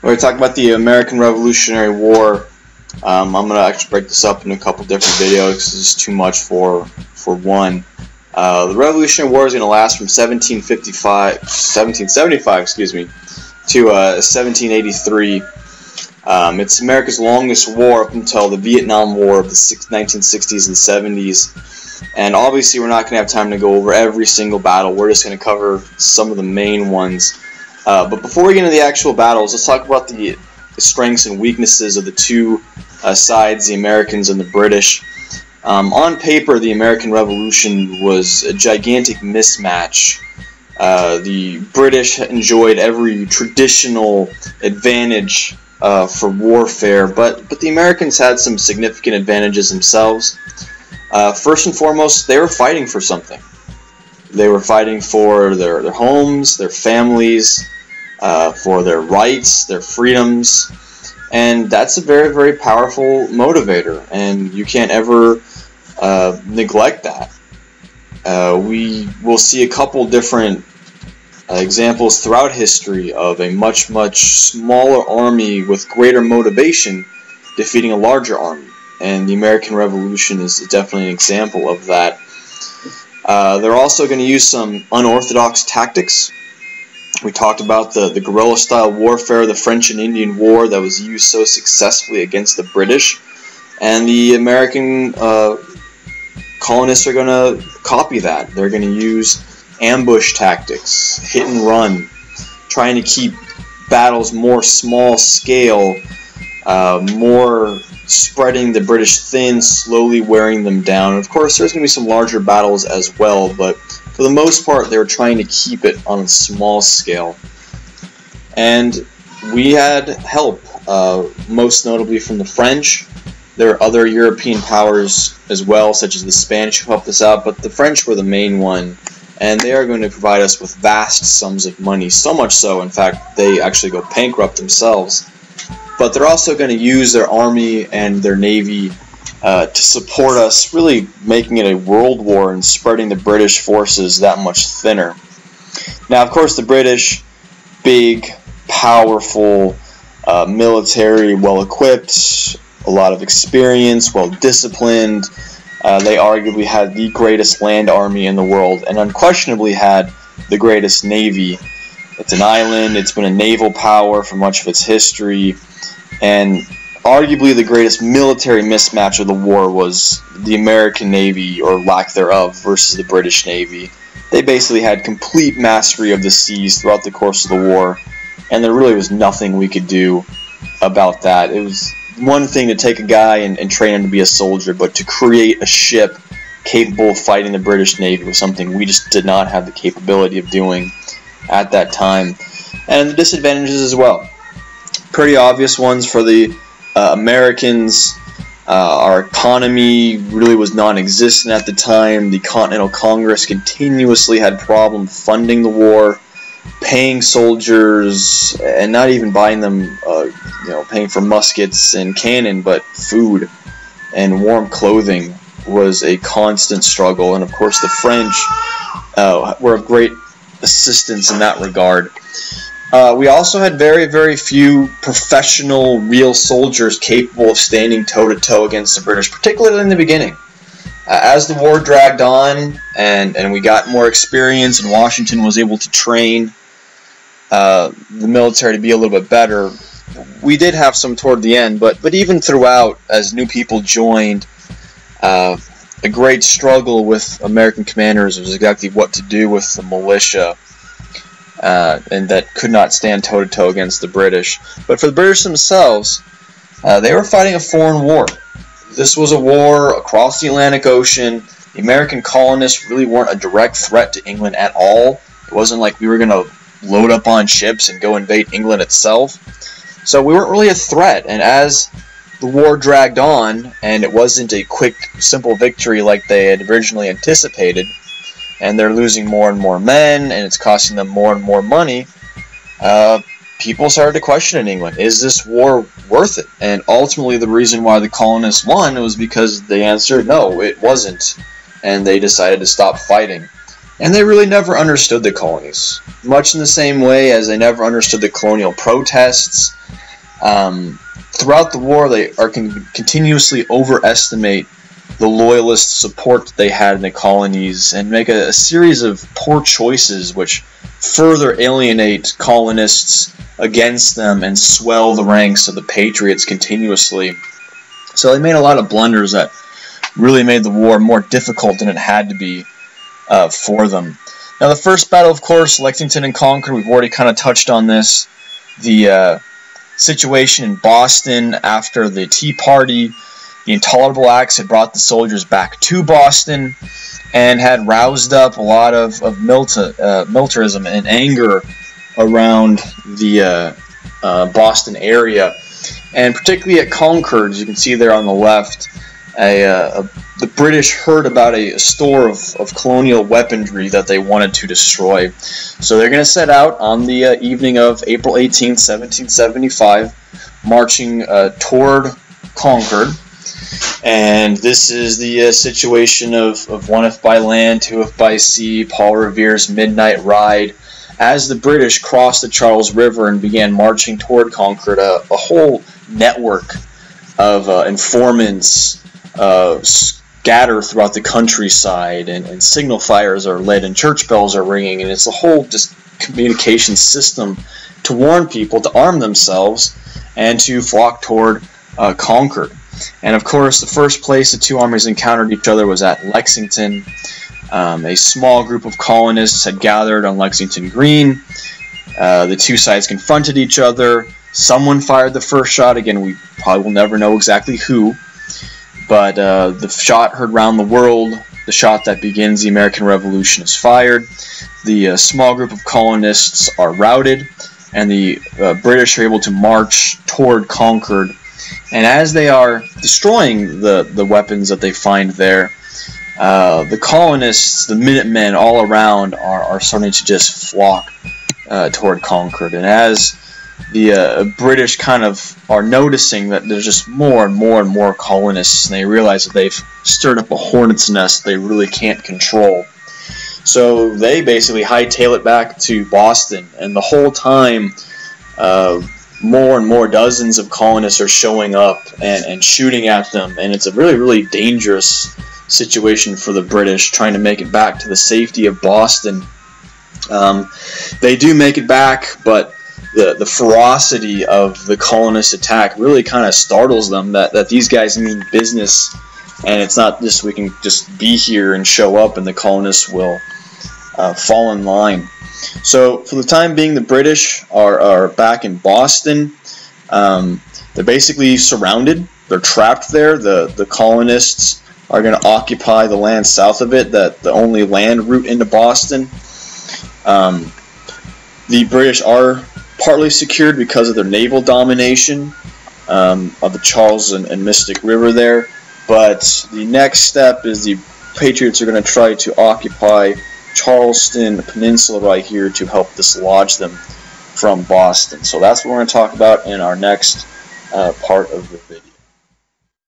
When we talk about the American Revolutionary War, I'm going to actually break this up into a couple different videos because it's too much for one. The Revolutionary War is going to last from 1775, excuse me, to 1783. It's America's longest war up until the Vietnam War of the 1960s and 70s. And obviously we're not going to have time to go over every single battle. We're just going to cover some of the main ones. But before we get into the actual battles, let's talk about the strengths and weaknesses of the two sides, the Americans and the British. On paper, the American Revolution was a gigantic mismatch. The British enjoyed every traditional advantage for warfare, but the Americans had some significant advantages themselves. First and foremost, they were fighting for something. They were fighting for their homes, their families, for their rights, their freedoms, and that's a very, very powerful motivator, and you can't ever neglect that. We will see a couple different examples throughout history of a much, much smaller army with greater motivation defeating a larger army, and the American Revolution is definitely an example of that. They're also going to use some unorthodox tactics. We talked about the guerrilla-style warfare, the French and Indian War that was used so successfully against the British, and the American colonists are going to copy that. They're going to use ambush tactics, hit and run, trying to keep battles more small scale, more spreading the British thin, slowly wearing them down. Of course, there's going to be some larger battles as well, but for the most part, they were trying to keep it on a small scale. And we had help, most notably from the French. There are other European powers as well, such as the Spanish, who helped us out, but the French were the main one, and they are going to provide us with vast sums of money, so much so, in fact, they actually go bankrupt themselves. But they're also going to use their army and their navy to support us, really making it a world war and spreading the British forces that much thinner. Now, of course, the British, big, powerful, military, well-equipped, a lot of experience, well-disciplined. They arguably had the greatest land army in the world and unquestionably had the greatest navy. It's an island, it's been a naval power for much of its history, and arguably the greatest military mismatch of the war was the American Navy, or lack thereof, versus the British Navy. They basically had complete mastery of the seas throughout the course of the war, and there really was nothing we could do about that. It was one thing to take a guy and train him to be a soldier, but to create a ship capable of fighting the British Navy was something we just did not have the capability of doing at that time. And the disadvantages as well. Pretty obvious ones for the Americans. Our economy really was non-existent at the time. The Continental Congress continuously had problems funding the war, paying soldiers, and not even buying them, paying for muskets and cannon, but food and warm clothing was a constant struggle. And of course the French were of great assistance in that regard. We also had very, very few professional, real soldiers capable of standing toe-to-toe against the British, particularly in the beginning. As the war dragged on and we got more experience and Washington was able to train the military to be a little bit better, we did have some toward the end, but even throughout, as new people joined, a great struggle with American commanders was exactly what to do with the militia. And that could not stand toe-to-toe against the British. But for the British themselves, they were fighting a foreign war. This was a war across the Atlantic Ocean. The American colonists really weren't a direct threat to England at all. It wasn't like we were going to load up on ships and go invade England itself. So we weren't really a threat. And as the war dragged on, and it wasn't a quick, simple victory like they had originally anticipated, and they're losing more and more men, and it's costing them more and more money, people started to question in England, is this war worth it? And ultimately the reason why the colonists won was because they answered no, it wasn't, and they decided to stop fighting. And they really never understood the colonies, much in the same way as they never understood the colonial protests. Throughout the war, they are continuously overestimate the loyalist support that they had in the colonies and make a series of poor choices which further alienate colonists against them and swell the ranks of the patriots continuously. So they made a lot of blunders that really made the war more difficult than it had to be for them. Now, the first battle, of course, Lexington and Concord, we've already kind of touched on this. The situation in Boston after the Tea Party, the Intolerable Acts had brought the soldiers back to Boston and had roused up a lot of militarism and anger around the Boston area. And particularly at Concord, as you can see there on the left, the British heard about a store of colonial weaponry that they wanted to destroy. So they're going to set out on the evening of April 18, 1775, marching toward Concord. And this is the situation of one if by land, two if by sea, Paul Revere's midnight ride. As the British crossed the Charles River and began marching toward Concord, a whole network of informants scatter throughout the countryside, and signal fires are lit and church bells are ringing, and it's a whole just communication system to warn people to arm themselves and to flock toward Concord. And of course, the first place the two armies encountered each other was at Lexington. A small group of colonists had gathered on Lexington Green. The two sides confronted each other. Someone fired the first shot. Again, we probably will never know exactly who. But the shot heard round the world. The shot that begins the American Revolution is fired. The small group of colonists are routed, and the British are able to march toward Concord. And as they are destroying the weapons that they find there, the colonists, the Minutemen all around, are starting to just flock toward Concord. And as the British kind of are noticing that there's just more and more and more colonists, and they realize that they've stirred up a hornet's nest they really can't control. So they basically hightail it back to Boston, and the whole time more and more dozens of colonists are showing up and shooting at them, and it's a really, really dangerous situation for the British trying to make it back to the safety of Boston. They do make it back, but the ferocity of the colonist attack really kind of startles them that these guys mean business, and it's not just we can just be here and show up and the colonists will fall in line. So for the time being, the British are back in Boston. They're basically surrounded. They're trapped there. The colonists are going to occupy the land south of it, the only land route into Boston. The British are partly secured because of their naval domination of the Charles and Mystic River there. But the next step is the Patriots are going to try to occupy Charleston Peninsula right here to help dislodge them from Boston. So that's what we're going to talk about in our next part of the video.